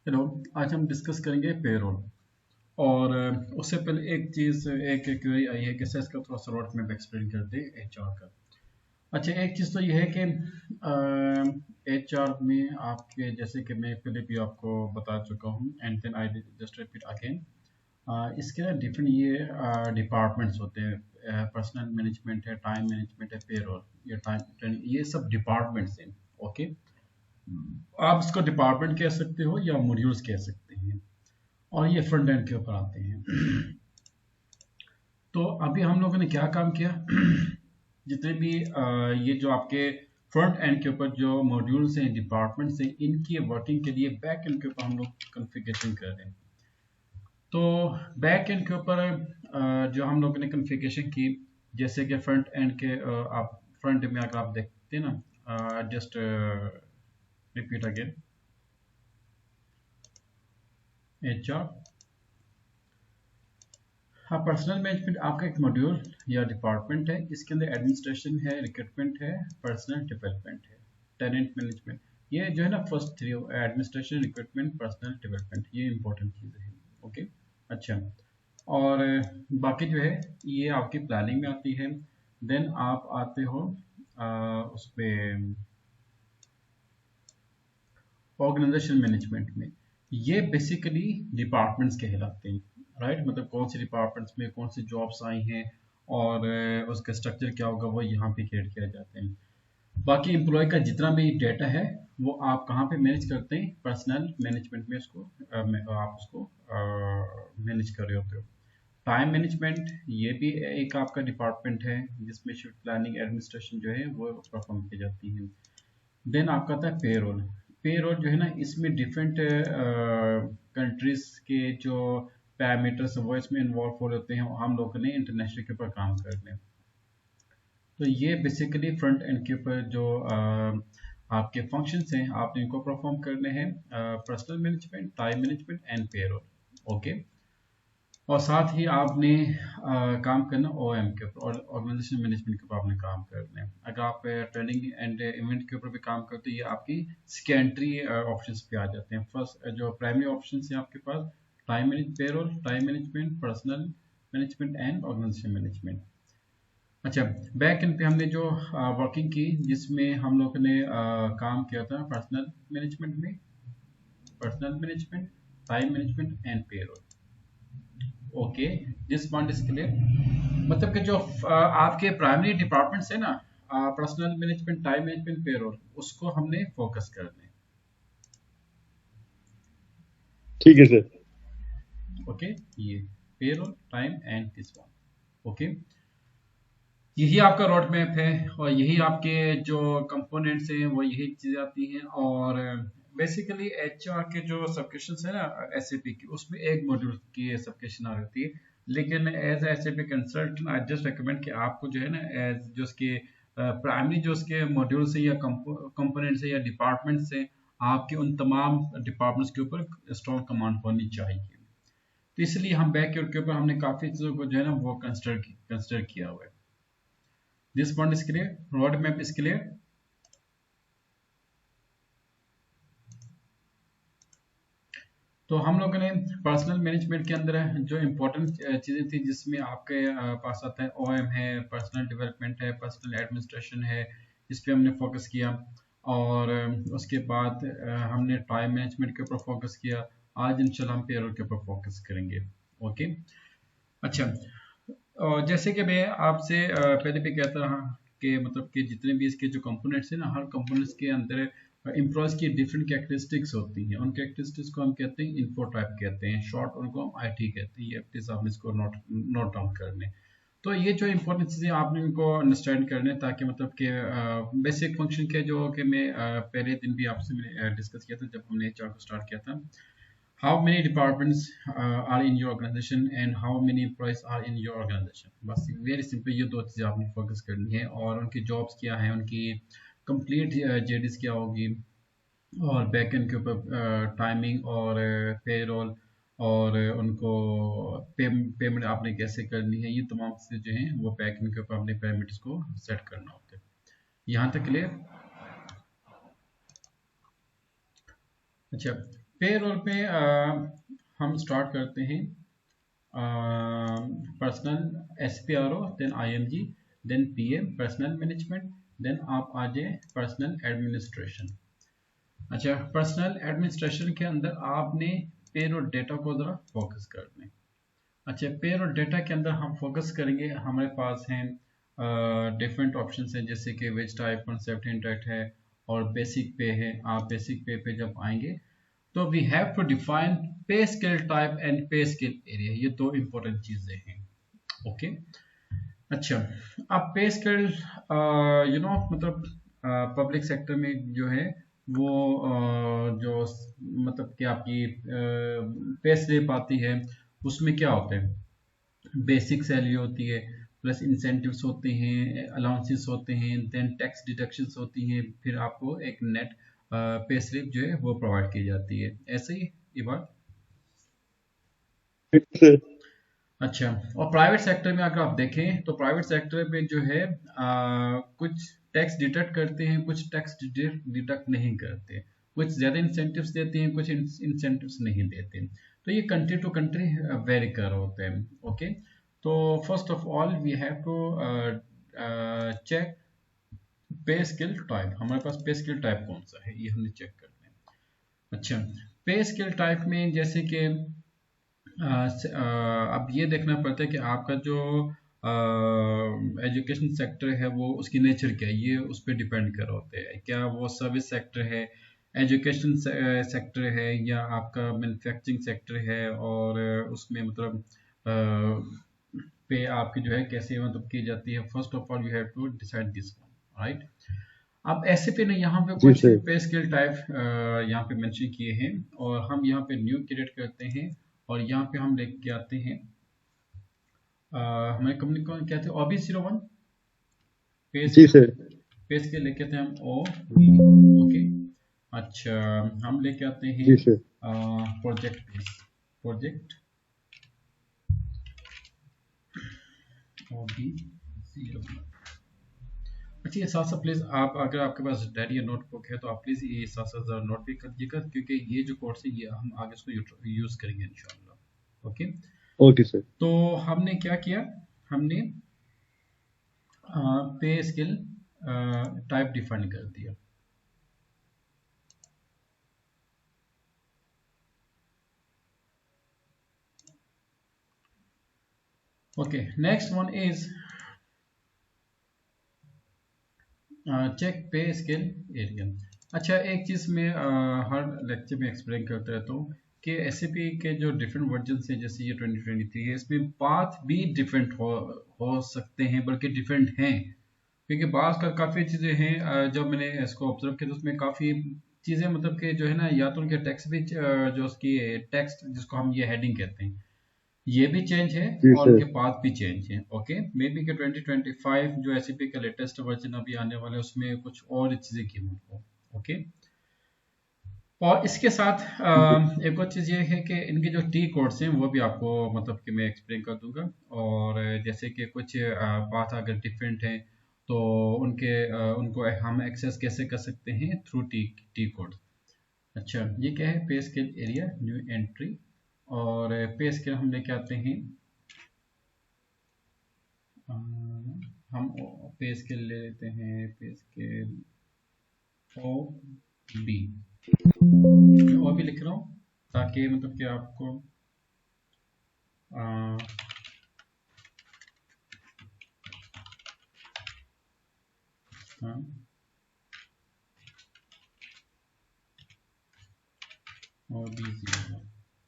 Hello. आज हम discuss करेंगे पेरोल। और उससे पहले एक चीज़, एक क्वेरी आई है कि सर इसका थोड़ा सा रोड मैप एक्सप्लेन करते हैं एचआर का। अच्छा, एक चीज़ तो ये है कि एचआर में आपके, जैसे कि मैं पहले भी आपको बता चुका हूँ and then I just repeat again, इसके ना डिफरेंट ये डिपार्टमेंट्स होते हैं। पर्सनल मैनेजमेंट है, टाइम मैनेजमेंट है, पेरोल, ये टाइम, ये सब डिपार्टमेंट्स हैं। ओके, आप इसको डिपार्टमेंट कह सकते हो या मॉड्यूल्स कह सकते हैं, और ये फ्रंट एंड के ऊपर आते हैं। तो अभी हम लोगों ने क्या काम किया, जितने भी ये जो आपके फ्रंट एंड के ऊपर जो मॉड्यूल्स हैं, डिपार्टमेंट्स हैं, इनकी वर्किंग के लिए बैक एंड के ऊपर हम लोग कॉन्फ़िगरेशन कर रहे हैं। तो बैक एंड के ऊपर जो हम लोगों ने कॉन्फ़िगरेशन की, जैसे कि फ्रंट एंड के आप फ्रंट में अगर आप देखते हैं ना, जस्ट रिपीट अगेन, एचआर, हाँ, पर्सनल मैनेजमेंट आपका एक मॉड्यूल या डिपार्टमेंट है। इसके अंदर एडमिनिस्ट्रेशन है, रिक्रूटमेंट है, पर्सनल डेवलपमेंट है, टैलेंट मैनेजमेंट। ये जो है ना first three, administration, recruitment, personal development, ये इंपॉर्टेंट चीज़ें हैं। ओके, अच्छा। और बाकी जो है ये आपकी प्लानिंग में आती है। देन आप आते हो उस पे ऑर्गेनाइजेशन मैनेजमेंट में। ये बेसिकली डिपार्टमेंट्स कहलाते हैं, राइट। मतलब कौन से डिपार्टमेंट्स में कौन सी जॉब्स आई हैं और उसका स्ट्रक्चर क्या होगा, वो यहाँ पे क्रिएट किया जाते हैं। बाकी एम्प्लॉय का जितना भी डेटा है वो आप कहाँ पे मैनेज करते हैं, पर्सनल मैनेजमेंट में उसको आप उसको मैनेज कर रहे होते हो। टाइम मैनेजमेंट, ये भी एक आपका डिपार्टमेंट है जिसमें शिफ्ट प्लानिंग, एडमिनिस्ट्रेशन जो है वो परफॉर्म की जाती है। देन आपका आता है पेरोल। पेरोल जो है ना, इसमें डिफरेंट कंट्रीज के जो पैरामीटर्स वो इसमें इन्वॉल्व हो जाते हैं। हम लोग ने इंटरनेशनल के ऊपर काम करने, तो ये बेसिकली फ्रंट एंड के ऊपर जो आपके फंक्शंस हैं आपने इनको परफॉर्म करने हैं, personal management, time management and payroll. Okay, और साथ ही आपने काम करना ओएम के ऊपर और ऑर्गेनाइजेशन मैनेजमेंट के ऊपर आपने काम करना है। अगर आप ट्रेनिंग एंड इवेंट के ऊपर भी काम करते हैं, ये आपकी सेकेंडरी ऑप्शंस पे आ जाते हैं। फर्स्ट जो प्राइमरी ऑप्शंस हैं आपके पास, time manage, payroll, time management, personnel management and organisation management. अच्छा, बैक एंड पे हमने जो वर्किंग की, जिसमें हम लोग ने काम किया था पर्सनल मैनेजमेंट में, personal management, time management and payroll. Okay, this point is clear. मतलब कि जो आपके प्राइमरी डिपार्टमेंट्स है ना, personal management, time management, payroll, उसको हमने फोकस करना है। ठीक है सर। ओके, ये payroll, time and this one. Okay, यही आपका रोड मैप है और यही आपके जो कंपोनेंट्स हैं वो यही चीज़ें आती हैं। और बेसिकली एचआर के जो सबक्वेश्चंस है ना एसएपी की, उसमें एक मॉड्यूल की सबक्वेश्चन आ रही है। लेकिन as SAP consultant I just recommend कि आपको जो है ना, एज जो उसके प्राइमरी जो उसके मॉड्यूल्स है या कंपोनेंट्स है या डिपार्टमेंट्स है, आपके उन तमाम डिपार्टमेंट्स के ऊपर स्ट्रॉन्ग कमांड होनी चाहिए। तो इसलिए हम बैक के ऊपर हमने काफ़ी चीज़ों को जो है ना वो कंसिडर किया हुआ है। This point is clear, road map is clear. तो हम लोगों ने पर्सनल मैनेजमेंट के अंदर जो इम्पोर्टेंट चीज़ें थी, जिसमें आपके पास आता है ओएम है, पर्सनल डेवलपमेंट है, पर्सनल एडमिनिस्ट्रेशन है, इस पे हमने फोकस किया। और उसके बाद हमने टाइम मैनेजमेंट के ऊपर फोकस किया। आज इंशाल्लाह हम पेरोल के ऊपर फोकस करेंगे। ओके, अच्छा। और जैसे कि मैं आपसे पहले भी कहता रहा कि मतलब कि जितने भी इसके जो कंपोनेंट्स हैं ना, हर कंपोनेंट्स के अंदर एम्प्लॉयज की डिफरेंट कैरेक्टरिस्टिक्स होती हैं। उन कैरेक्टरिस्टिक्स को हम कहते हैं इन्फो टाइप कहते हैं, शॉर्ट उनको हम आईटी कहते हैं। ये प्लीज आप इसको नोट डाउन कर लें। तो ये जो इंपॉर्टेंट चीज़ें आपने इनको अंडरस्टैंड करने, ताकि मतलब कि बेसिक फंक्शन के जो कि मैं पहले दिन भी आपसे मैंने डिस्कस किया था जब हमने एचआर को स्टार्ट किया था। How many departments are in your organization and how many employees are in your organization? बस वेरी सिंपल ये दो चीज़ें आपने फोकस करनी है। और उनकी जॉब्स क्या हैं, उनकी कंप्लीट जेडीज क्या होगी, और बैकएंड के ऊपर टाइमिंग और पेरोल, और उनको पेमेंट आपने कैसे करनी है, ये तमाम चीज़ें जो हैं वो बैकएंड के ऊपर अपने पैरामीटर्स को सेट करना होता है। यहाँ तक क्लियर? अच्छा, पेरोल पे हम स्टार्ट करते हैं personnel SPRO, then IMG, then PM personnel management, then आप आ जाए पर्सनल एडमिनिस्ट्रेशन। अच्छा, पर्सनल एडमिनिस्ट्रेशन के अंदर आपने पेरोल डेटा को ज़रा फोकस करना है। अच्छा, पेरोल डेटा के अंदर हम फोकस करेंगे, हमारे पास हैं डिफरेंट ऑप्शंस हैं, जैसे कि वेज टाइप, कॉन्सेप्ट इंटरेक्ट है और बेसिक पे है। आप बेसिक पे जब आएंगे तो we have to define pay scale type and pay scale area, ये दो इंपॉर्टेंट चीजें हैं। ओके, अच्छा, अब पे स्केल मतलब पब्लिक सेक्टर में जो है वो जो मतलब कि आपकी पे स्लिप आती है, उसमें क्या होता है, बेसिक सैलरी होती है, प्लस इंसेंटिव्स होते हैं, अलाउंसेस होते हैं, देन टैक्स डिडक्शंस होती हैं, फिर आपको एक नेट पे स्लिप जो है वो प्रोवाइड की जाती है। ऐसे ही ये बात। ठीक है सर। अच्छा, और प्राइवेट सेक्टर में अगर आप देखें तो प्राइवेट सेक्टर में जो है कुछ टैक्स डिडक्ट करते हैं, कुछ टैक्स डिडक्ट नहीं करते, कुछ ज़्यादा इंसेंटिव्स देते हैं, कुछ इंसेंटिव्स नहीं देते। तो ये कंट्री टू कंट्री वेरी कर होते हैं। ओके, तो first of all we have to check pay skill type. हमारे पास पे स्किल टाइप कौन सा है, ये हमने चेक करना है। अच्छा, पे स्किल टाइप में जैसे कि अब ये देखना पड़ता है कि आपका जो एजुकेशन सेक्टर है वो उसकी नेचर क्या है, ये उस पर डिपेंड कर होते हैं। क्या वो सर्विस सेक्टर है, एजुकेशन सेक्टर है, या आपका मैन्युफैक्चरिंग सेक्टर है, और उसमें मतलब पे आपकी जो है कैसे मतलब की जाती है। First of all you have to decide this one, right. अब ऐसे पे ना यहाँ पे जी कुछ सर। पे स्किल टाइप यहाँ पे मेंशन किए हैं, और हम यहाँ पे न्यू क्रिएट करते हैं, और यहाँ पे हम लेके आते हैं हमारे कंपनी को क्या थे, OB01 पे जी स्किल। सर। पे स्किल लेके आते हैं हम ओ। ओके, अच्छा, हम लेके आते हैं जी sir. Project base, project OB01। अच्छा, ये साथ साथ प्लीज आप, अगर आपके पास डायरी या नोटबुक है तो आप प्लीज ये साथ साथ नोट भी कर दीजिएगा, क्योंकि ये जो कोर्स है ये हम आगे इसको यूज करेंगे इंशाल्लाह। Okay, okay sir. तो हमने क्या किया, हमने पे स्किल टाइप डिफाइन कर दिया। Okay, next one is check pay skill area. अच्छा, एक चीज मैं हर लेक्चर में एक्सप्लेन करता रहता हूँ कि एसएपी के जो डिफरेंट वर्जन है, जैसे ये 2023 है, इसमें पाथ भी डिफरेंट हो सकते हैं, बल्कि डिफरेंट हैं, क्योंकि बात का काफ़ी चीज़ें हैं। जब मैंने इसको ऑब्जर्व किया तो उसमें काफ़ी चीज़ें मतलब कि जो है ना, या तो उनके टेक्स्ट भी जो उसकी टेक्स्ट जिसको हम ये हेडिंग कहते हैं, ये भी चेंज है, जी और सर। उनके पाथ भी चेंज है। ओके, मे बी के 2025 जो एसएपी का लेटेस्ट वर्जन अभी आने वाला है उसमें कुछ और चीज़ें की होंगी। ओके, और इसके साथ एक और चीज़ ये है कि इनके जो टी कोड्स हैं वो भी आपको मतलब कि मैं एक्सप्लेन कर दूंगा, और जैसे कि कुछ बात अगर डिफरेंट है तो उनको हम एक्सेस कैसे कर सकते हैं, थ्रू टी टी कोड। अच्छा, ये क्या है, पे स्केल एरिया न्यू एंट्री, और पे स्केल हम लेके आते हैं हम पे स्केल ले लेते हैं, पे स्केल ओ बी। मैं ओ बी लिख रहा हूँ ताकि मतलब कि आपको हाँ, और बी 0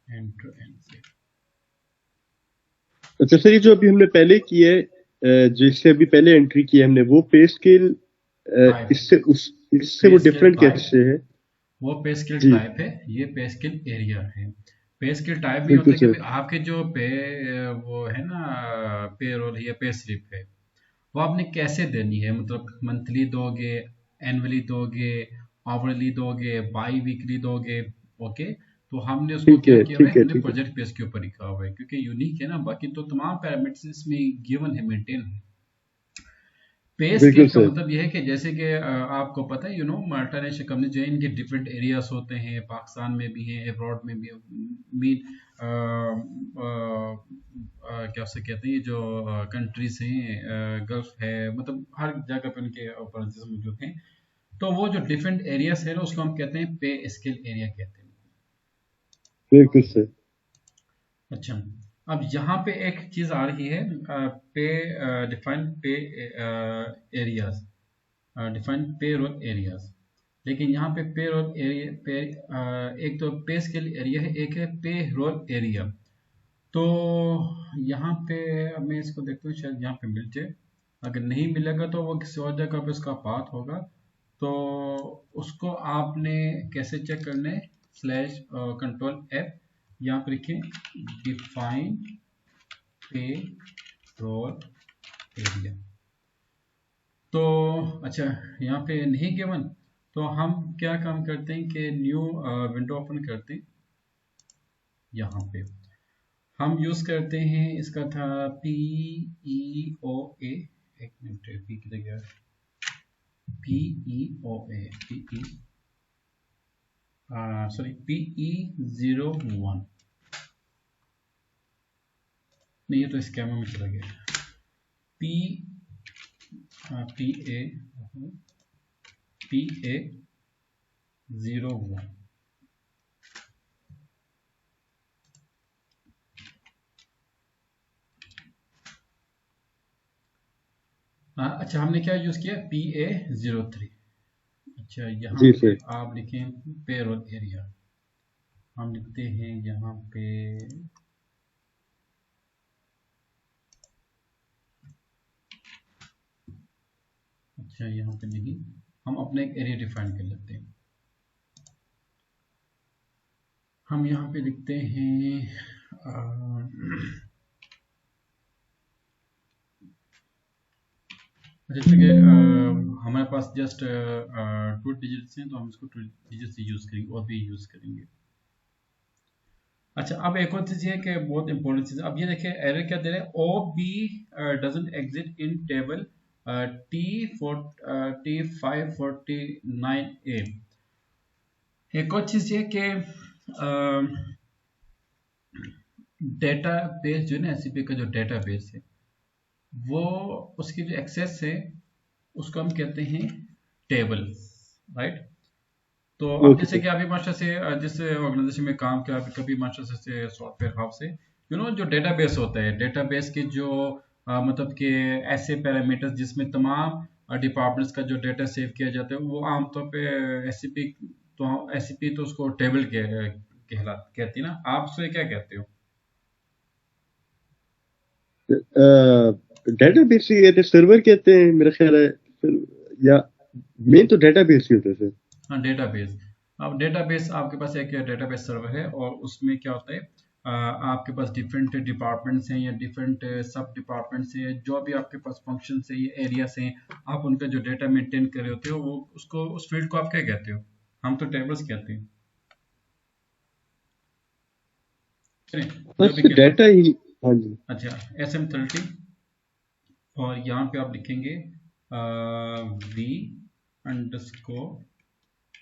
एंटर एंड सेव। अच्छा सर, ये जो अभी हमने पहले की है, जिससे अभी पहले एंट्री की है हमने, वो पे स्केल इससे पे वो स्केल डिफरेंट टाइप, कैसे है? वो पे स्केल जी। टाइप है, ये पे स्केल एरिया है। पे स्केल टाइप भी होता बिल्कुल है कि सर। भाई आपके जो पे वो है ना, पे रोल या पे स्लिप है, वो आपने कैसे देनी है, मतलब मंथली दोगे, एनुअली दोगे, आवरली दोगे, बाई वीकली दोगे। ओके, तो हमने उसको ठीक क्या है, किया हुआ है, ठीक है, हमने ठीक है। प्रोजेक्ट बेस के ऊपर लिखा हुआ है, क्योंकि यूनिक है ना, बाकी तो तमाम पैरामीटर्स इसमें गिवन है, मेंटेन है। पे बिल्कुल स्केल का सर। मतलब यह है कि जैसे कि आपको पता है मल्टीनेशनल कंपनी जो है इनके डिफरेंट एरियाज होते हैं, पाकिस्तान में भी हैं, अब्रॉड में भी मीन क्या उसे कहते हैं, ये जो कंट्रीज हैं, गल्फ है, मतलब हर जगह पे उनके ऑपरेशंस मौजूद हैं। तो वो जो डिफरेंट एरियाज है ना, उसको हम कहते हैं पे स्केल एरिया कहते हैं। बिल्कुल सर। अच्छा, अब यहाँ पे एक चीज आ रही है, पे डिफाइन पे एरियाज, डिफाइन पे रोल एरियाज। लेकिन यहाँ पे पे रोल एरिया एक तो पे स्केल एरिया है, एक है पे रोल एरिया। तो यहाँ पे अब मैं इसको देखता हूँ, शायद यहाँ पे मिल जाए। अगर नहीं मिलेगा तो वो किसी और जगह पे उसका पाथ होगा। तो उसको आपने कैसे चेक करना है? स्लैश कंट्रोल एफ, यहाँ पे लिखें डिफाइन पे रोल एरिया। तो अच्छा, यहाँ पे नहीं गिवन, तो हम क्या काम करते हैं कि न्यू विंडो ओपन करते हैं। यहाँ पे हम यूज करते हैं, इसका था पी ई ओ ए, एक मिनट, पी किधर गया? P E O A, P E sorry, P E 01, नहीं ये तो स्कैमर में चला गया। P P A P A 01। अच्छा, हमने क्या यूज किया? P A 03। अच्छा, यहाँ जी पे सर। आप लिखें पेरोल एरिया। हम लिखते हैं यहाँ पे, अच्छा यहाँ पे नहीं, हम अपने एक एरिया डिफाइन कर लेते हैं। हम यहाँ पे लिखते हैं जैसे कि हमारे पास जस्ट 2 डिजिट्स हैं, तो हम इसको 2 डिजिट्स यूज करेंगे और भी यूज करेंगे। अच्छा, अब एक और चीज है कि बहुत इंपॉर्टेंट चीज, अब ये देखिए एरर क्या दे रहे हैं, O B doesn't exit in table T four T 549 A. एक और चीज ये कि डेटा बेस जो है ना, एससीपी का जो डेटा बेस है, वो उसकी जो एक्सेस है उसको हम कहते हैं टेबल, राइट? तो अब ओके जैसे सर। कि अभी मास्टर से जिस ऑर्गेनाइजेशन में काम किया, कभी मास्टर से सॉफ्टवेयर हाउस से, जो डेटाबेस होता है, डेटाबेस के जो मतलब कि ऐसे पैरामीटर्स जिसमें तमाम डिपार्टमेंट्स का जो डेटा सेव किया जाता है, वो आमतौर पे एससीपी, तो एससीपी तो उसको टेबल के कहती है ना, आप उसे क्या कहते हो? डेटाबेस ही कहते हैं, सर्वर कहते हैं मेरा ख्याल है सर, या मेन तो डेटाबेस ही होता है सर। हाँ, डेटाबेस। अब डेटाबेस, आपके पास एक डेटाबेस सर्वर है और उसमें क्या होता है, आपके पास डिफरेंट डिपार्टमेंट्स हैं या डिफरेंट सब डिपार्टमेंट्स हैं, जो भी आपके पास फंक्शंस हैं या एरियाज हैं, आप उनका जो डेटा मेंटेन कर रहे होते हो, वो उसको, उस फील्ड को आप क्या कहते हो? हम तो टेबल्स कहते हैं। चलिए, जो बस भी कहते डेटा हैं। ही। हाँ जी। अच्छा, SM30, और यहाँ पे आप लिखेंगे वी अंडरस्कोर,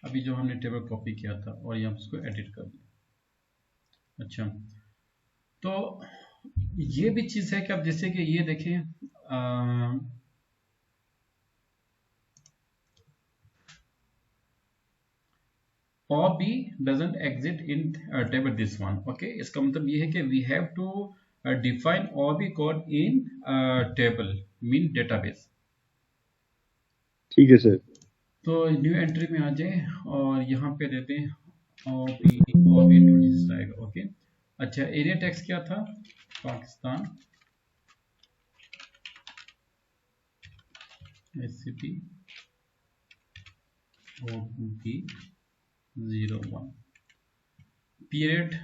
अभी जो हमने टेबल कॉपी किया था, और यहाँ पे उसको एडिट कर दिया। अच्छा, तो ये भी चीज है कि अब जैसे कि ये देखें, और B doesn't exit in table this one. Okay, इसका मतलब ये है कि वी हैव टू डिफाइन और B code in table, mean database. ठीक है सर। तो न्यू एंट्री में आ जाए और यहाँ पे देते हैं और बी आएगा। ओके, अच्छा, एरिया टेक्स्ट क्या था? Pakistan SCP OB 01। Period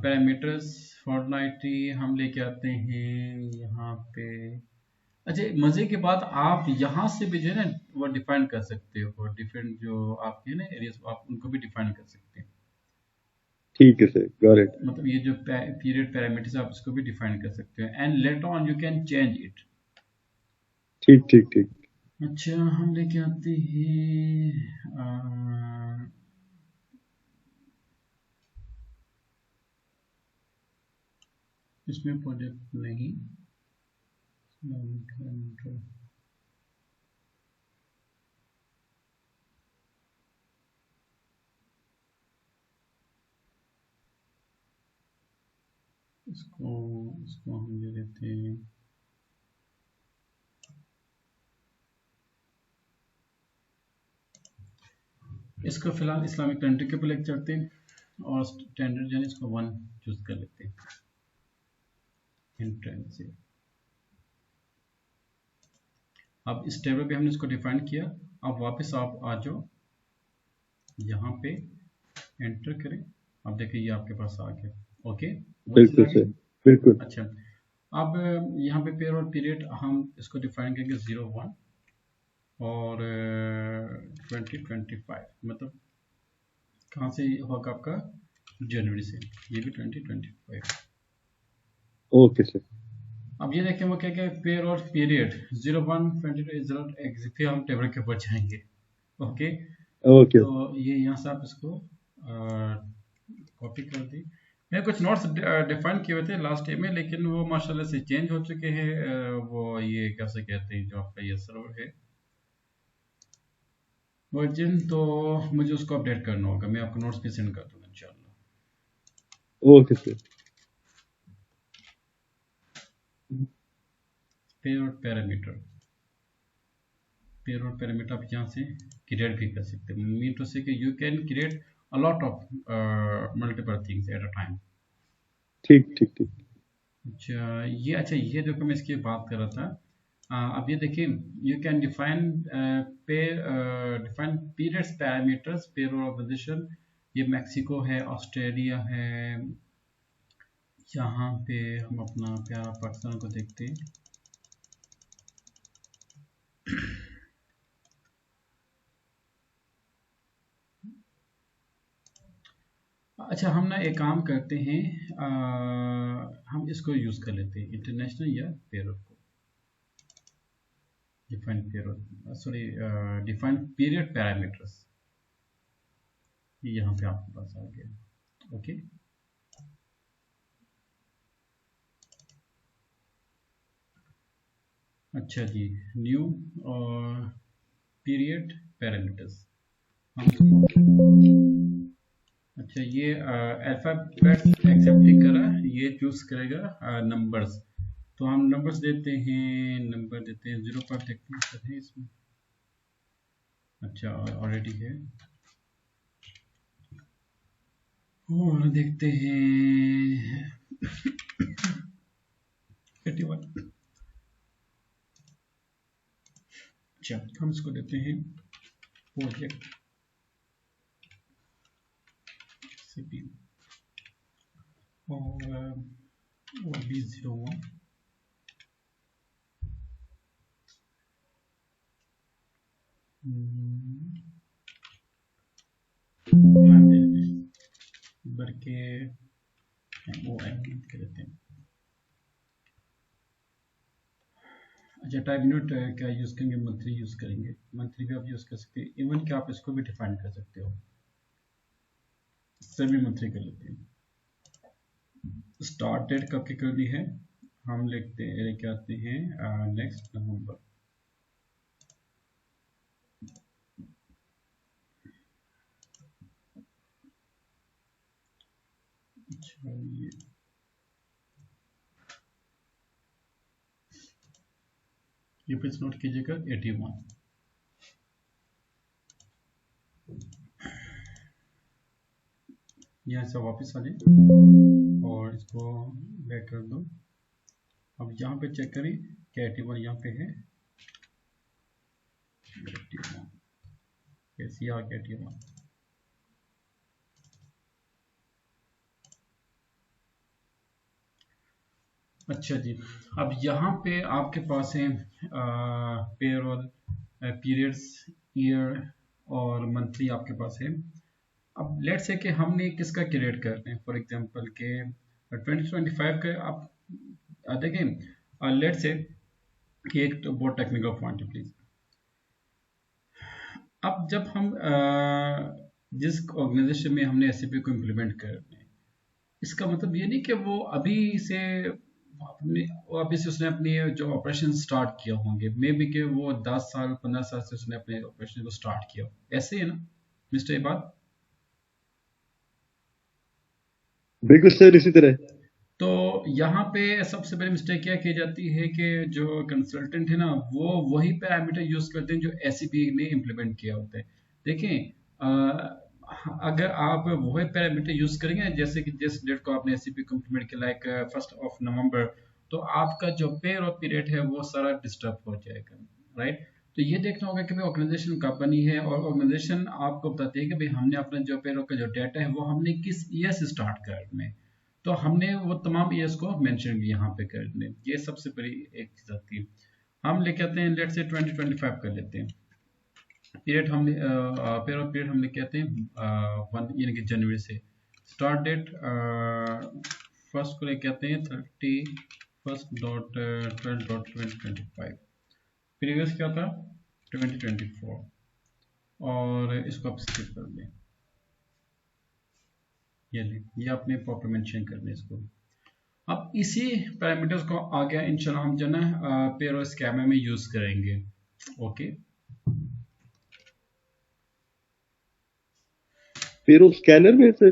parameters fortnightly हम लेके आते हैं यहाँ पे। अच्छा, मजे की बात, आप यहाँ से भी जो है ना वो डिफाइन कर सकते हो, डिफरेंट जो आपके ना एरियाज, आप उनको भी डिफाइन कर सकते हैं। ठीक है सर, गॉट इट। मतलब ये जो पीरियड पैरामीटर्स, आप इसको भी डिफाइन कर सकते हो, and later on you can change it. ठीक ठीक ठीक। अच्छा, हम लेके आते हैं इसमें प्रोजेक्ट नहीं, इसको इसको हम ले लेते हैं। इसको फिलहाल इस्लामिक कंट्री के ऊपर लेके चलते हैं और स्टैंडर्ड यानी इसको 1 चूज कर लेते हैं। इंट्रेंसिक, अब इस टेबल पे हमने इसको डिफाइन किया। अब वापस आप आ जाओ, यहाँ पे एंटर करें। अब देखिए ये आपके पास आ गया। ओके, वो चीज़ बिल्कुल आ गई। सर, बिल्कुल। अच्छा, अब यहाँ पे पेयर और पीरियड हम इसको डिफाइन करेंगे 01 और 2025, मतलब कहाँ से होगा आपका, जनवरी से, ये भी 2025। Okay sir. अब ये देखें वो क्या क्या पेयर और पीरियड 01 22 फिर हम टेबल के ऊपर जाएंगे। Okay, okay. तो ये यहाँ से आप इसको कॉपी कर दी। मैंने कुछ नोट्स डिफाइन किए हुए थे लास्ट टाइम में, लेकिन वो माशाल्लाह से चेंज हो चुके हैं। वो ये कैसे कहते हैं, जो आपका ये सर्वर है वर्जन, तो मुझे उसको अपडेट करना होगा। मैं आपको नोट्स भी सेंड कर दूंगा इंशाल्लाह। Okay sir. पेयर और पैरामीटर, पेयर और पैरामीटर आप यहाँ से क्रिएट भी कर सकते हैं। मीन टू से कि you can create a lot of multiple things at a time. ठीक ठीक ठीक। अच्छा ये जो मैं इसकी बात कर रहा था, अब ये देखिए, you can define define periods parameters per organization. ये मैक्सिको है, ऑस्ट्रेलिया है। यहाँ पे हम अपना प्यारा पाकिस्तान को देखते हैं। अच्छा, हम ना एक काम करते हैं, हम इसको यूज़ कर लेते हैं, इंटरनेशनल या पेरोल को। Define payroll, sorry, define period parameters, ये यहाँ पे आपके पास आ गया। ओके, अच्छा जी, न्यू पीरियड पैरामीटर्स हम, अच्छा ये अल्फ़ाबेट्स एक्सेप्ट नहीं कर रहा, ये चूज करेगा नंबर्स। तो हम नंबर्स देते हैं, नंबर देते हैं 0 पर, देखते हैं सर है इसमें। अच्छा, ऑलरेडी है, और देखते हैं 81। अच्छा, हम इसको देते हैं प्रोजेक्ट सीपी और B01। भर के वो देते हैं। अच्छा, टाइप यूनिट क्या यूज़ करेंगे, मंथली यूज़ करेंगे। मंथली भी आप यूज़ कर सकते हैं, इवन कि आप इसको भी डिफाइन कर सकते हो, सेमी मंथली कर लेते हैं। स्टार्ट डेट कब की करनी है, हम लेके आते हैं नेक्स्ट नवंबर। अच्छा, ये पेज नोट कीजिएगा 81। यहाँ से वापस आ जाए और इसको बैक कर दो। अब यहाँ पे चेक करें क्या 81 यहाँ पे है, 81 कैसी आ गया 81। अच्छा जी, अब यहाँ पे आपके पास है पेरोल, पीरियड्स, ईयर और मंथली आपके पास है। अब लेट्स से कि हमने किसका क्रिएट करना है, फॉर एग्जांपल के 2025 का आप देखें। लेट्स से कि एक तो बहुत टेक्निकल पॉइंट है प्लीज। अब जब हम जिस ऑर्गेनाइजेशन में हमने एसएपी को इम्प्लीमेंट करना है, इसका मतलब ये नहीं कि वो अभी से अपने वो अभी से उसने अपनी जो ऑपरेशन स्टार्ट किया होंगे, मे बी कि वो 10 साल 15 साल से उसने अपने ऑपरेशन को स्टार्ट किया हो। ऐसे ही है ना मिस्टर इबाद? बिल्कुल सर, इसी तरह। तो यहाँ पे सबसे बड़ी मिस्टेक क्या की जाती है कि जो कंसल्टेंट है ना, वो वही पैरामीटर यूज करते हैं जो एसईपी ने इम्प्लीमेंट किया होता है। देखें, अगर आप वही पैरामीटर यूज करेंगे, जैसे कि जिस डेट को आपने एसईपी को इम्प्लीमेंट किया, लाइक 1 नवंबर, तो आपका जो पे और पीरियड है वो सारा डिस्टर्ब हो जाएगा, राइट? तो ये देखना होगा कि भाई ऑर्गेनाइजेशन कब बनी है, और ऑर्गेनाइजेशन आपको बताती है कि भाई हमने अपना जो पे का जो डेटा है वो हमने किस ईयर से स्टार्ट करना है। तो हमने वो तमाम ईयर्स को मेंशन यहाँ पे कर दें, ये सबसे बड़ी एक चीज आती है। हम लेके आते हैं, लेट से 2025 कर लेते हैं। पीरियड हमने पीरियड हमने कहते हैं 1 यानी कि जनवरी से। स्टार्ट डेट फर्स्ट को लेके आते हैं 31/12/2025। प्रीवियस क्या था? 2024। और इसको आप स्किप कर दें। ये आपने प्रॉपर मेंशन करना है इसको। अब इसी पैरामीटर्स को आगे इंशाल्लाह हम जो ना पेरो स्कैमा में यूज करेंगे। ओके। फिर वो स्कैनर में सर,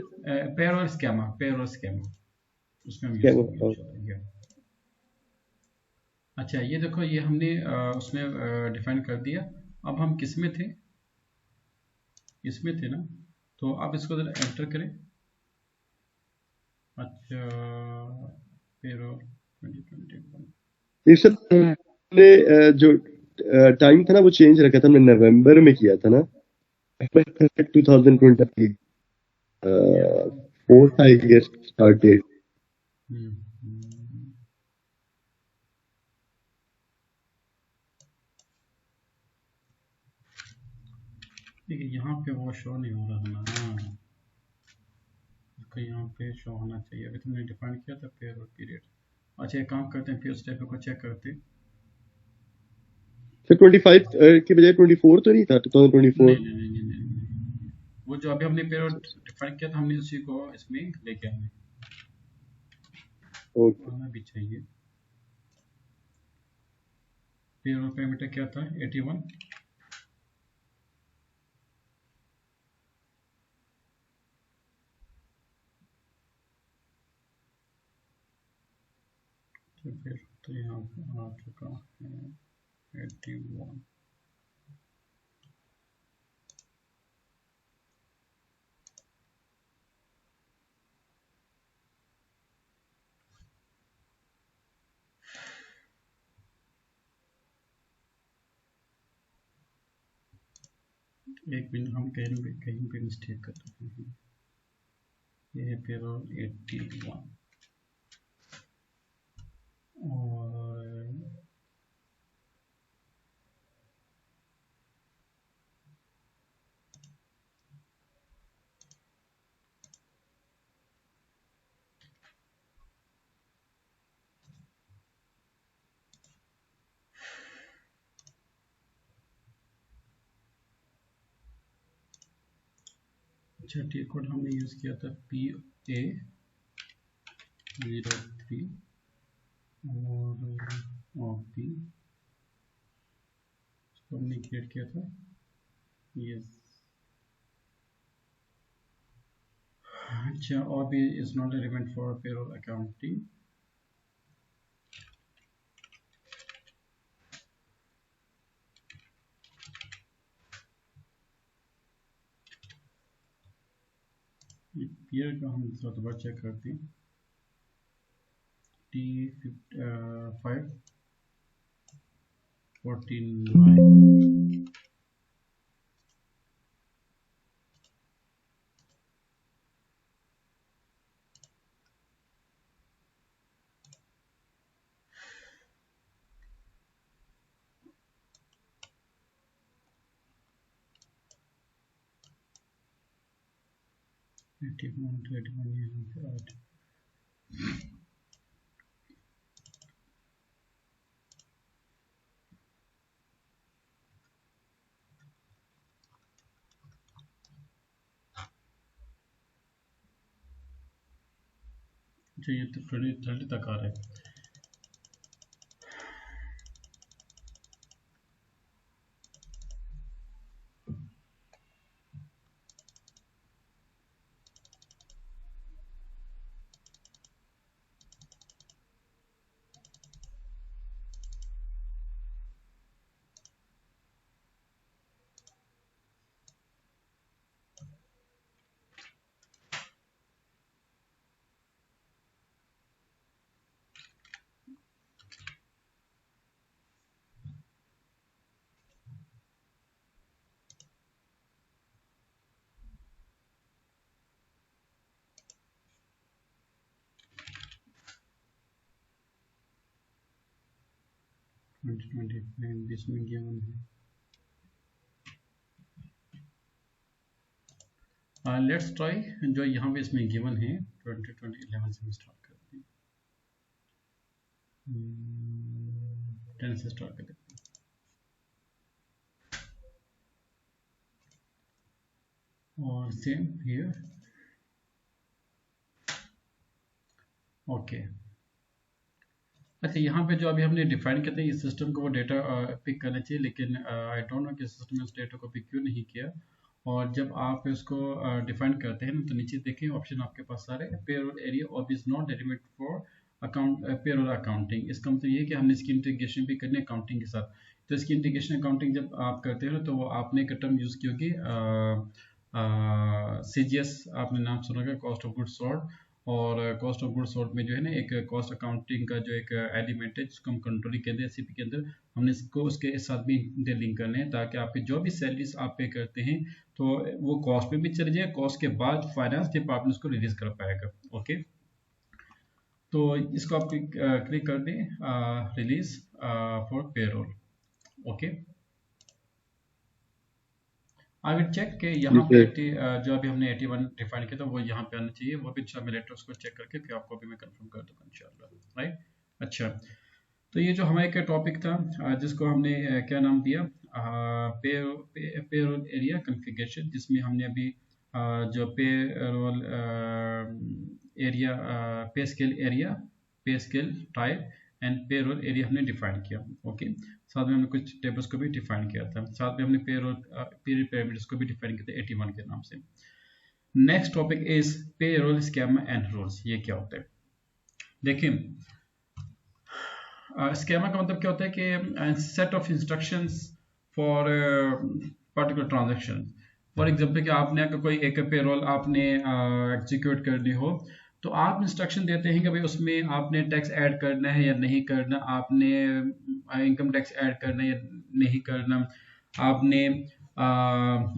पेरो स्कैमा उसमें हम यूज स्कैनर। करेंगे इंशाल्लाह। अच्छा, ये देखो, ये हमने उसमें डिफाइन कर दिया। अब हम किस में थे? इसमें थे ना? तो अब इसको जरा एंटर करें। अच्छा, पेरो 2021। ये सर हमने जो टाइम था ना वो चेंज रखा था, हमने नवंबर में किया था ना, 2020 या fourth I guess start date. देखिए, यहाँ पे वो शो नहीं हो रहा ना। इसका यहाँ पे शो होना चाहिए। अभी तुमने डिफाइन किया था पेयर और पीरियड। अच्छा, एक काम करते हैं, फिर उस टाइप को चेक करते हैं। सर 25 के बजाय 24 तो नहीं था, 2024? नहीं नहीं नहीं नहीं नहीं नहीं। वो जो अभी हमने पेयर डिफाइन किया था, हमने उसी को इसमें लेके ओके। आना भी चाहिए। पेयर और पैरामीटर क्या था? 81। तो फिर तो यहाँ पे आ चुका है 81। एक मिनट, हम कहीं पे मिस्टेक कर रहे हैं। ये है पेयर और 81। और अच्छा, टी कोड हमने यूज किया था PA03 और पी इसको हमने क्रिएट किया था। यस। अच्छा, और भी is not relevant for payroll accounting. Peer का हम दोबारा चेक करते हैं। T5 49। अच्छा ये तो 2030 तक आ रहा है। इसमें गिवन है। लेट्स ट्राई जो यहाँ पे इसमें गिवन है 2011 से स्टार्ट करते हैं। 10 से स्टार्ट करते हैं। और सेम हियर। ओके अच्छा यहाँ पे जो अभी हमने डिफाइन किया था इस सिस्टम को वो डेटा पिक करना चाहिए, लेकिन आई डोंट नो कि सिस्टम ने उस डेटा को पिक क्यों नहीं किया। और जब आप इसको डिफाइन करते हैं तो नीचे देखिए ऑप्शन आपके पास सारे पेरोल एरिया और is not dedicated for account payroll accounting. इसका मतलब ये है कि हमने इसकी इंटीग्रेशन भी करनी है अकाउंटिंग के साथ। तो इसकी इंटीग्रेशन अकाउंटिंग जब आप करते हो तो वो आपने एक टर्म यूज़ की होगी CGS, आपने नाम सुना होगा, कॉस्ट ऑफ गुड्स सोल्ड। और कॉस्ट ऑफ गुड्स सोल्ड में जो है ना एक कॉस्ट अकाउंटिंग का जो एक एलिमेंट है जिसको हम कंट्रोलिंग के अंदर SAP के अंदर हमने इसको उसके साथ भी लिंक करने हैं, ताकि आपकी जो भी सैलरीज आप पे करते हैं तो वो कॉस्ट में भी चले जाए, कॉस्ट के बाद फाइनेंस डिपार्टमेंट उसको रिलीज कर पाएगा। ओके तो इसको आप क्लिक कर दें release for payroll. Okay I will check के जी यहाँ पे सर। जो अभी हमने 81 डिफाइन किया था वो यहाँ पे आना चाहिए, वो भी अच्छा मैं लेटर उसको चेक करके फिर आपको भी मैं कंफर्म कर दूंगा इंशाल्लाह। राइट अच्छा तो ये जो हमारे का टॉपिक था जिसको हमने क्या नाम दिया पेरोल एरिया कॉन्फ़िगरेशन, जिसमें हमने अभी जो पेरोल एरिया पे scale type and payroll area हमने डिफाइन किया। ओके साथ में हमने कुछ टेबल्स को भी डिफाइन किया था, साथ में हमने पेरोल पीरियड पैरामीटर्स को भी डिफाइन किया था 81 के नाम से। Next topic is payroll schema and rules. ये क्या होता है देखिए, स्कीमा का मतलब क्या होता है कि set of instructions for particular transaction. For example कि आपने अगर कोई एक पेरोल आपने एग्जीक्यूट करनी हो तो आप इंस्ट्रक्शन देते हैं कि भाई उसमें आपने टैक्स ऐड करना है या नहीं करना, आपने इनकम टैक्स ऐड करना है या नहीं करना, आपने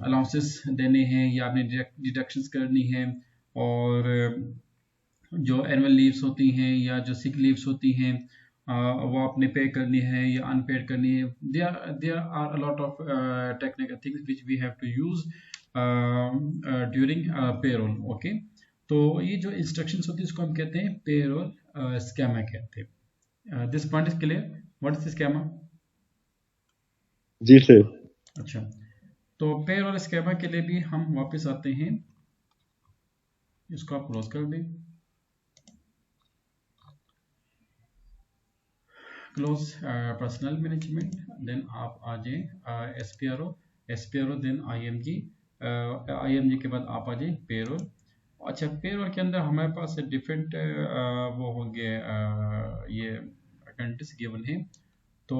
अलाउंसेस देने हैं या आपने डिडक्शंस करनी है, और जो एनुअल लीव्स होती हैं या जो सिक लीव्स होती हैं वो आपने पे करनी है या अनपेड करनी है। There are a lot of technical things which we have to use during payroll. Okay तो ये जो इंस्ट्रक्शंस होती है इसको हम कहते हैं पेरोल स्कीमा कहते हैं। This point is clear, what is schema? जी सर। अच्छा तो पेरोल स्कीमा के लिए भी हम वापस आते हैं, इसको आप क्लोज कर दें, क्लोज पर्सनल मैनेजमेंट, देन आप आ जाए एसपीआरओ देन आईएमजी के बाद आप आ जाए पेरोल। अच्छा पेरोल के अंदर हमारे पास डिफरेंट वो होंगे ये कंट्रीज गिवन है। तो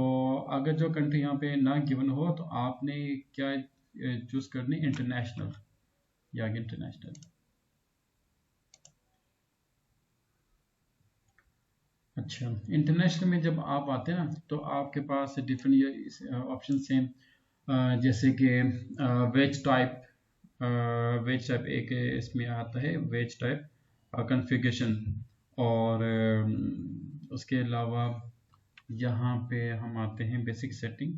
अगर जो कंट्री यहाँ पे ना गिवन हो तो आपने क्या चूज करनी, इंटरनेशनल या इंटरनेशनल। अच्छा इंटरनेशनल में जब आप आते हैं ना तो आपके पास डिफरेंट ऑप्शन हैं, जैसे कि वेज टाइप एक इसमें आता है, वेज टाइप कॉन्फ़िगरेशन। और उसके अलावा यहाँ पे हम आते हैं बेसिक सेटिंग।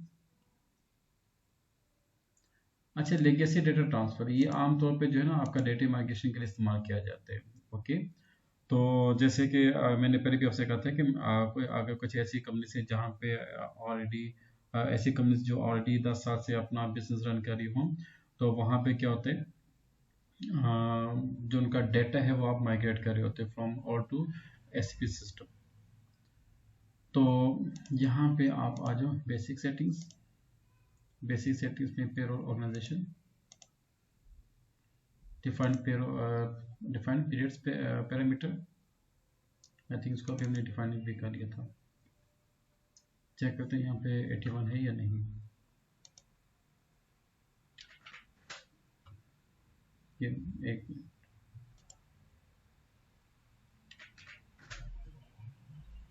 अच्छा लेगेसी डेटा ट्रांसफ़र, ये आमतौर पे जो है ना आपका डेटा माइग्रेशन के लिए इस्तेमाल किया जाता है। ओके तो जैसे कि मैंने पहले भी आपसे कहा था कि कोई अगर कुछ ऐसी कंपनी है जहाँ पे ऑलरेडी ऐसी कंपनी जो ऑलरेडी 10 साल से अपना बिजनेस रन कर रही हों तो वहाँ पे क्या होता है जो उनका डेटा है वो आप माइग्रेट कर रहे होते हैं फ्रॉम और टू एसपी सिस्टम। तो यहाँ पे आप आ जाओ बेसिक सेटिंग्स में payroll organization, defined periods parameter, I think इसको अभी हमने डिफाइन भी कर लिया था। चेक करते हैं यहाँ पे 81 है या नहीं। ये एक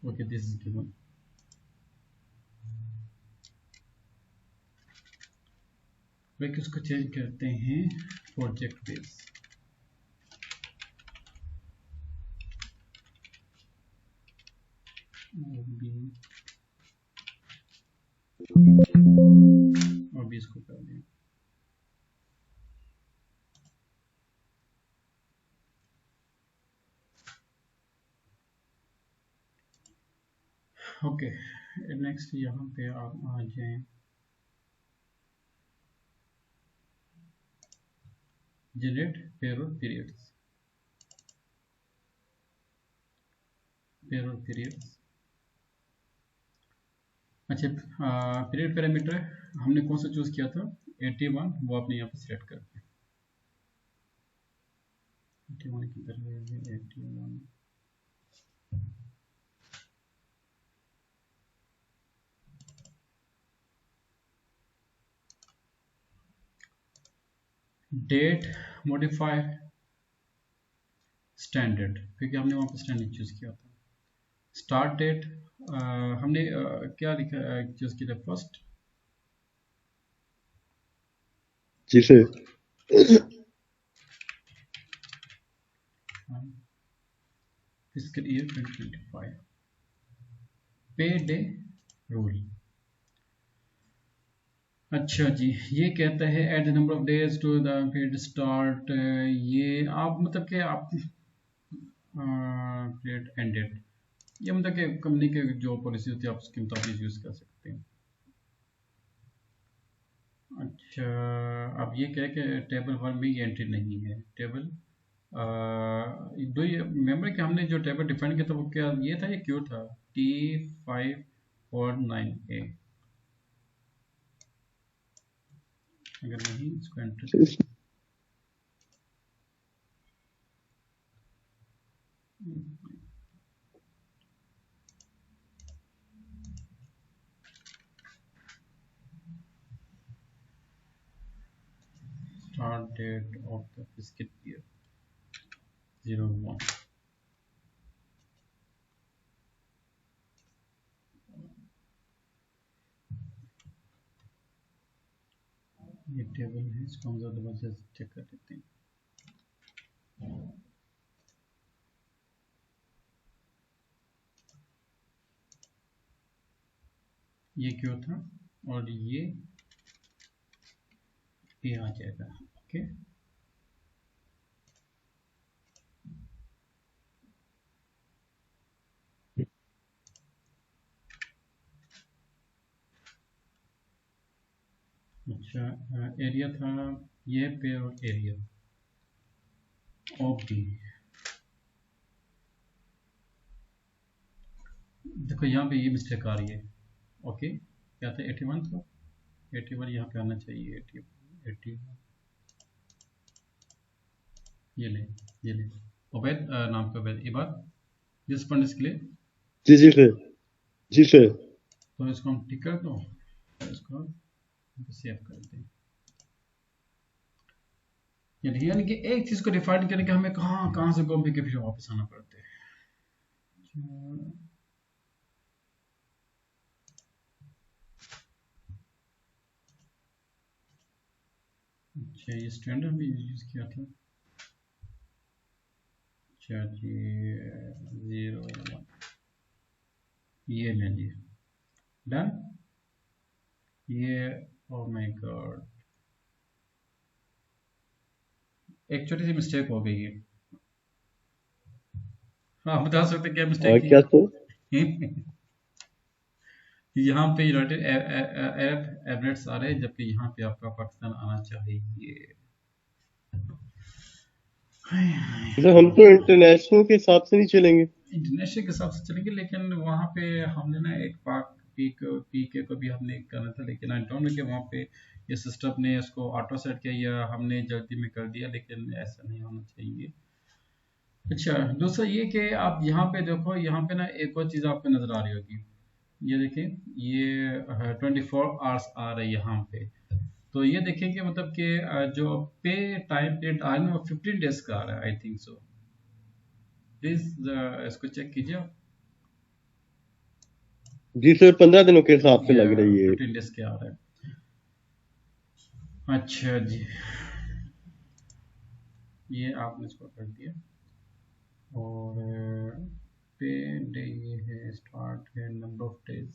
ओके, दिस इज गिवन। लेकिन उसको चेंज करते हैं प्रोजेक्ट बेस। और भी इसको कर दें ओके। नेक्स्ट यहाँ पे आप आ जाएं जनरेट पेरोल पीरियड्स। अच्छा, पीरियड पैरामीटर हमने कौन सा चूज किया था? 81, वो आपने यहाँ पे सिलेक्ट कर दिया। 81 किधर है? 81 डेट मॉडिफाई स्टैंडर्ड, क्योंकि हमने वहाँ पे स्टैंडर्ड चूज किया था। स्टार्ट डेट हमने क्या लिखा चूज किया था? फर्स्ट जी sir. Fiscal year 2025 pay day rule. अच्छा जी, ये कहता है at the number of days to the period start. ये आप मतलब कि आप पीरियड एंडेड, ये मतलब कि कंपनी के जो पॉलिसी होती है आप उसके मुताबिक यूज कर सकते हैं। अच्छा, अब ये कह के टेबल 1 में ये एंट्री नहीं है। टेबल दो ये मेंबर के हमने जो टेबल डिफाइन किया था वो क्या ये था, ये क्यों था? T549A। अगर नहीं इसको एंटर करें, start date of the fiscal year 01। ये टेबल है, इसको हम ज़्यादा से चेक कर लेते हैं। ये क्यों था और ये आ जाएगा। ओके, अच्छा एरिया था ये पे और एरिया ऑफ डी। देखो यहाँ पे ये मिस्टेक आ रही है। ओके, क्या था? 81 था, 81 यहाँ पे आना चाहिए। 81 ये ले उबैद नाम का उबैद इबाद जिस पढ़ने के लिए। जी जी सर। जी सर। तो इसको हम टिक कर दो, इसको सेव कर दें। यानी कि एक चीज को डिफाइन करने के हमें कहाँ से कॉपी के फिर वापस आना पड़ता है। अच्छा, ये स्टैंडर्ड में यूज किया था। अच्छा जी, 01 ये ले लिए, डन। ये ओह माय गॉड, एक छोटी सी मिस्टेक हो गई है। हाँ, बता सकते क्या मिस्टेक क्या तो? थी? यहाँ पे यूनाइटेड अरब एमिरेट्स आ रहे हैं, जबकि यहाँ पे आपका पाकिस्तान आना चाहिए। मतलब हम तो इंटरनेशनल के हिसाब से नहीं चलेंगे। इंटरनेशनल के हिसाब से चलेंगे, लेकिन वहाँ पे हमने ना एक पाक पीके को भी हमने करना था, लेकिन आई डोंट नो कि वहाँ पे ये सिस्टम ने इसको ऑटो सेट किया या हमने जल्दी में कर दिया, लेकिन ऐसा नहीं होना चाहिए। अच्छा, दूसरा ये कि आप यहाँ पे देखो, यहाँ पे ना एक और चीज़ आपको नज़र आ रही होगी। ये देखिए, ये 24 आवर्स आ रही है यहाँ पे। तो ये देखें कि मतलब कि जो पे टाइम पीरियड आ रहा है ना, वो 15 डेज का आ रहा है, आई थिंक सो। प्लीज इसको चेक कीजिए आप। जी सर, 15 दिनों के हिसाब से या लग रही है। 15 डेज के आ रहा है। अच्छा जी, ये आपने इसको कर दिया। और पे डे ये है, स्टार्ट है, नंबर ऑफ डेज।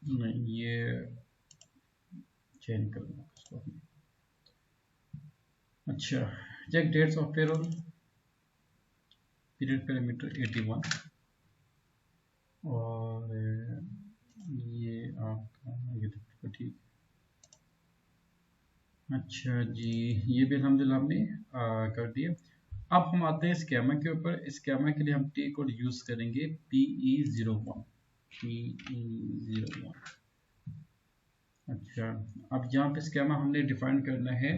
नहीं, ये चेंज करना इसको। अच्छा, check dates of payroll, period parameter 81। और ये आपका ये तो ठीक। अच्छा जी, ये भी अल्हम्दुलिल्लाह हमने कर दिया। अब हम आते हैं स्कैमा के ऊपर। स्कैमा के लिए हम टी कोड यूज़ करेंगे PE01। PE01। अच्छा, अब यहाँ पे स्कैमा हमने डिफाइन करना है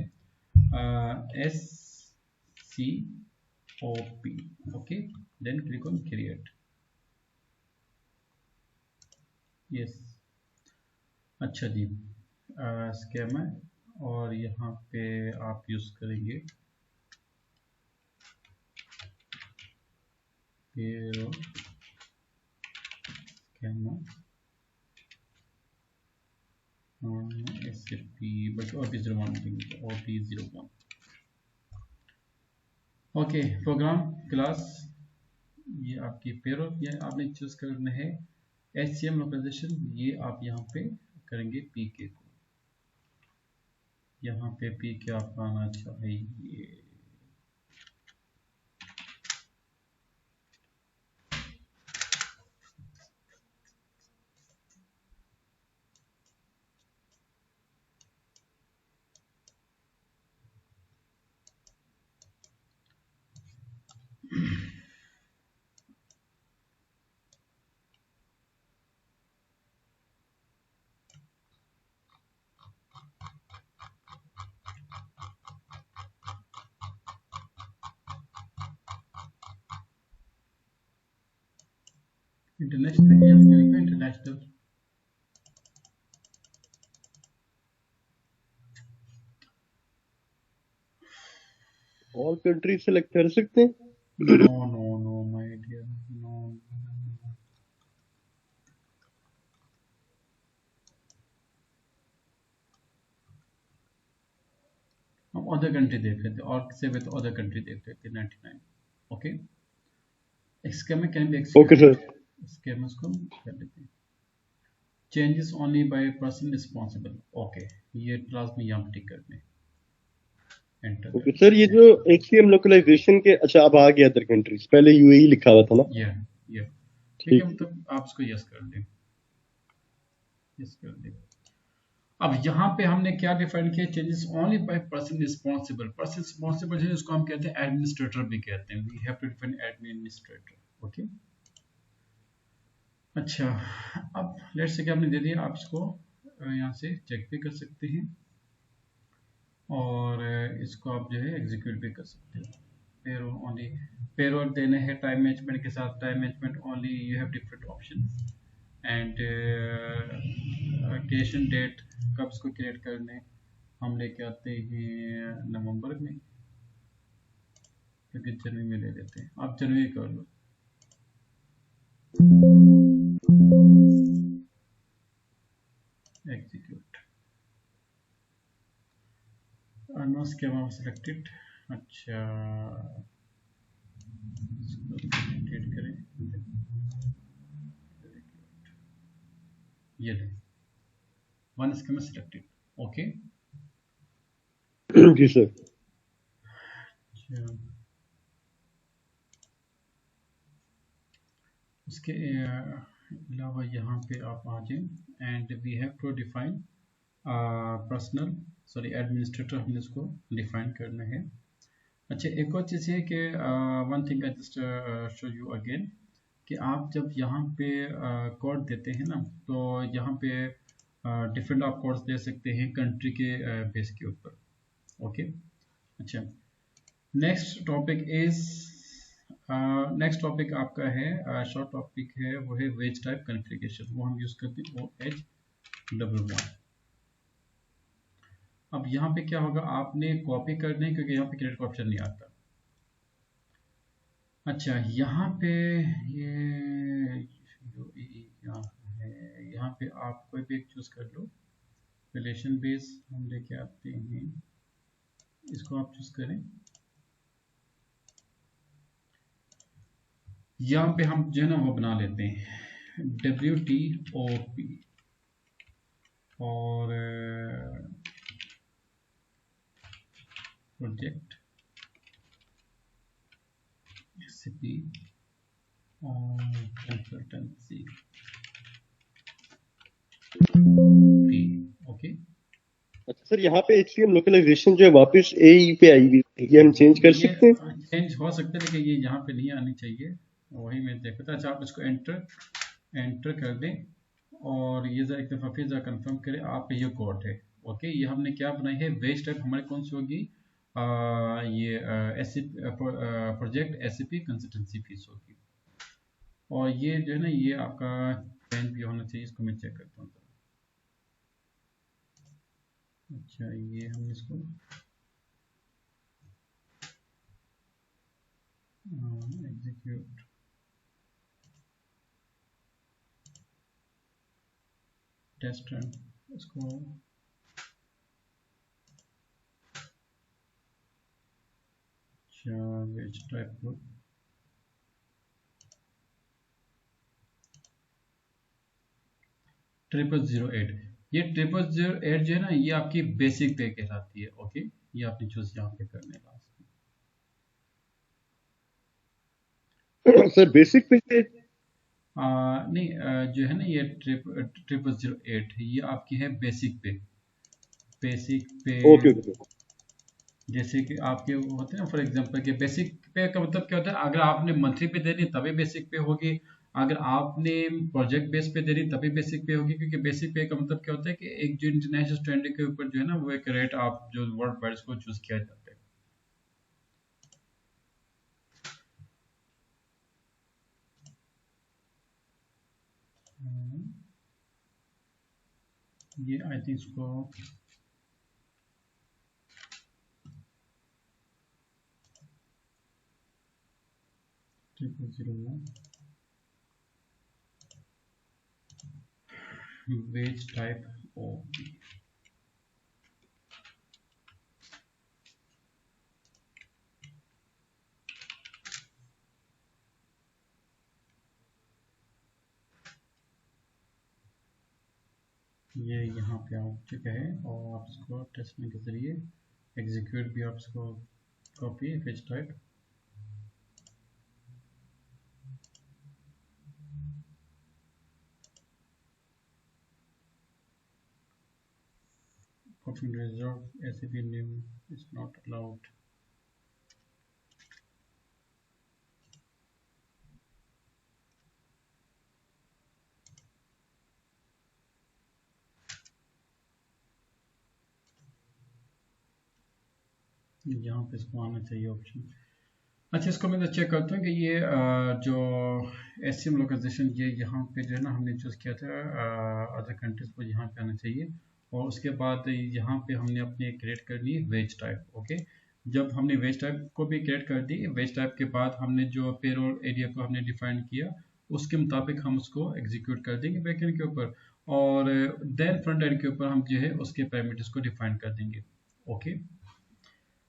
SCOP। Okay, then click on create. Yes. अच्छा जी, स्कैमा, और यहाँ पे आप यूज़ करेंगे पेरोल स्कैमा SCP, बस OP01। ओके, प्रोग्राम क्लास, ये आपकी पेरोल, ये आपने चूज करना है। HCM लोकलाइजेशन, ये आप यहाँ पे करेंगे PK को। यहाँ पे PK आपका आना चाहिए। International, international. All country select कर सकते हैं। No no no my dear, no. हम अदर कंट्री देख लेते हैं, और से भी तो अदर कंट्री देख लेते हैं, 99। Okay, scam can be okay sir. Executed. Scam को कर लेते हैं। Changes only by person responsible. Okay, ये क्लास में यहाँ टिक करते हैं, एंटर कर ओके सर, ये देते जो HCM लोकलाइजेशन के, अच्छा अब आ गया अदर कंट्रीज, पहले UAE लिखा हुआ था ना। हैं। ये ठीक है, ठीक। मतलब आप इसको यस कर दें। यस कर दें। अब यहाँ पे हमने क्या डिफाइन किया, changes only by person responsible. Person responsible है, उसको हम कहते हैं एडमिनिस्ट्रेटर भी कहते हैं। We have to define administrator. Okay. अच्छा, अब लेट्स से कि हमने दे दिया, आप इसको यहाँ से चेक भी कर सकते हैं, और इसको आप जो है एग्जीक्यूट भी कर सकते हो। पेरोल ओनली, पेरोल देने हैं टाइम मैनेजमेंट के साथ, time management only, you have different option. And creation date, कब इसको क्रिएट करने, हम लेके आते हैं नवंबर में, क्योंकि जनवरी में ले लेते हैं। आप जनवरी कर लो। एग्जीक्यूट। No schema selected. अच्छा, इसको क्रिएट करें, ये ले, वन स्कीमा सिलेक्टेड। ओके। जी सर। उसके अलावा यहाँ पे आप आ जाएं, and we have to define personal sorry administrator हमने इसको डिफाइन करना है। अच्छा, एक और चीज़ है कि one thing I just show you again कि आप जब यहाँ पे कोड देते हैं ना, तो यहाँ पे डिफरेंट आप कोड्स दे सकते हैं कंट्री के बेस के ऊपर। ओके, अच्छा, नेक्स्ट टॉपिक आपका है, शॉर्ट टॉपिक है, वो है वेज टाइप कॉन्फ़िगरेशन। वो हम यूज़ करते हैं OH11। अब यहाँ पे क्या होगा, आपने कॉपी करना है क्योंकि यहाँ पे क्रेडिट का ऑप्शन नहीं आता। अच्छा, यहाँ पे ये क्या है, यहाँ पे आप कोई भी एक चूज कर लो। रिलेशन बेस हम लेके आते हैं, इसको आप चूज करें। यहाँ पे हम जो है ना वो बना लेते हैं WTOP और प्रोजेक्ट रेसिपी और कंसल्टेंसी। ओके, अच्छा सर, यहाँ पे HTML लोकलाइजेशन जो है वापस AE पे आई हुई है, ये हम चेंज कर सकते हैं? चेंज हो सकता है लेकिन ये यहाँ पे नहीं आनी चाहिए, वही मैं देखा था। अच्छा, आप इसको एंटर कर दें और ये जरा एक दफ़ा फिर जरा कंफर्म करें आप ये कोड है। ओके, ये हमने क्या बनाई है, वेज टाइप हमारी कौन सी होगी, ये प्रोजेक्ट SCP कंसल्टेंसी फीस होगी। और ये जो है ना ये आपका चेंज भी होना चाहिए, इसको मैं चेक करता हूँ। अच्छा, ये हम इसको एग्जीक्यूट टेस्ट रन, इसको वेज टाइप ग्रुप $0008। ये $0008 जो है ना ये आपकी बेसिक पे कहलाती है। ओके, ये आपने चूज यहाँ पे करने लास्ट सर बेसिक पे नहीं, जो है ना ये 0008 ये आपकी है बेसिक पे। Okay okay. जैसे कि आपके होते हैं ना, फॉर एग्जांपल कि बेसिक पे का मतलब क्या होता है, अगर आपने मंथली पे देनी तभी बेसिक पे होगी, अगर आपने प्रोजेक्ट बेस पे देनी तभी बेसिक पे होगी। क्योंकि बेसिक पे का मतलब क्या होता है कि एक जो इंटरनेशनल स्टैंडर्ड के ऊपर जो है ना वो एक रेट आप जो वर्ल्ड वाइड को चूज किया जाता है। ये आई थिंक इसको वेज टाइप OP। ये यहाँ पे आ चुका है और आप इसको टेस्टिंग के जरिए एग्जीक्यूट भी आप इसको copy wage type copy reserve SCP name is not allowed। यहाँ पे इसको आना चाहिए ऑप्शन। अच्छा, इसको मैं चेक करता हूँ कि ये जो SCM लोकेशन ये यहाँ पे जो है ना हमने चूज़ किया था अदर कंट्रीज को, यहाँ पे आना चाहिए। और उसके बाद यहाँ पे हमने अपने क्रिएट कर ली वेज टाइप। ओके, जब हमने वेज टाइप को भी क्रिएट कर दी, वेज टाइप के बाद हमने जो पेरोल एरिया को हमने डिफाइन किया उसके मुताबिक हम उसको एग्जीक्यूट कर देंगे बैकएंड के ऊपर, और देन फ्रंट एंड के ऊपर हम जो है उसके पैरामीटर्स को डिफाइन कर देंगे। ओके,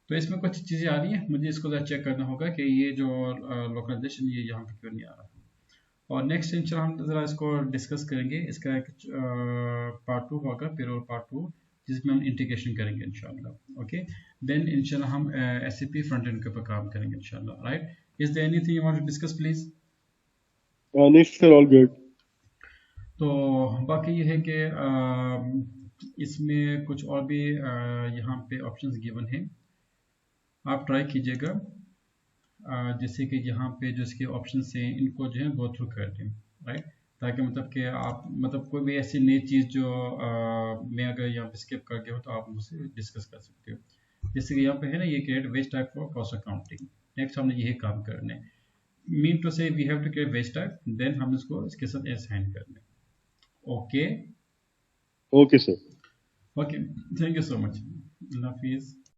तो इसमें कुछ चीज़ें आ रही हैं, मुझे इसको ज़रा चेक करना होगा कि ये जो लोकलाइजेशन ये यहाँ पे क्यों नहीं आ रहा। और नेक्स्ट इंशाल्लाह हम ज़रा इसको डिस्कस करेंगे, इसका एक पार्ट 2 होगा, पेरोल पार्ट 2, जिसमें हम इंटीग्रेशन करेंगे इंशाल्लाह। ओके, देन इंशाल्लाह हम SCP फ्रंट एंड के ऊपर काम करेंगे इंशाल्लाह। Right, is there anything you want to discuss please? नहीं सर, ऑल गुड। तो बाकी ये है कि इसमें कुछ और भी यहाँ पे ऑप्शंस गिवन हैं, आप ट्राई कीजिएगा। जैसे कि यहाँ पे जो इसके ऑप्शंस हैं इनको जो है गो थ्रू कर दें, राइट, ताकि मतलब कि आप मतलब कोई भी ऐसी नई चीज़ जो मैं अगर यहाँ पे स्किप कर गया हो तो आप मुझसे डिस्कस कर सकते हो। जैसे कि यहाँ पे है ना, ये create wage type for cost accounting, next हमने यही काम करना है। Mean to say we have to create wage type, then हम इसको इसके साथ असाइन करना है। Okay okay sir. Okay, thank you so much, अल्लाह हाफिज़।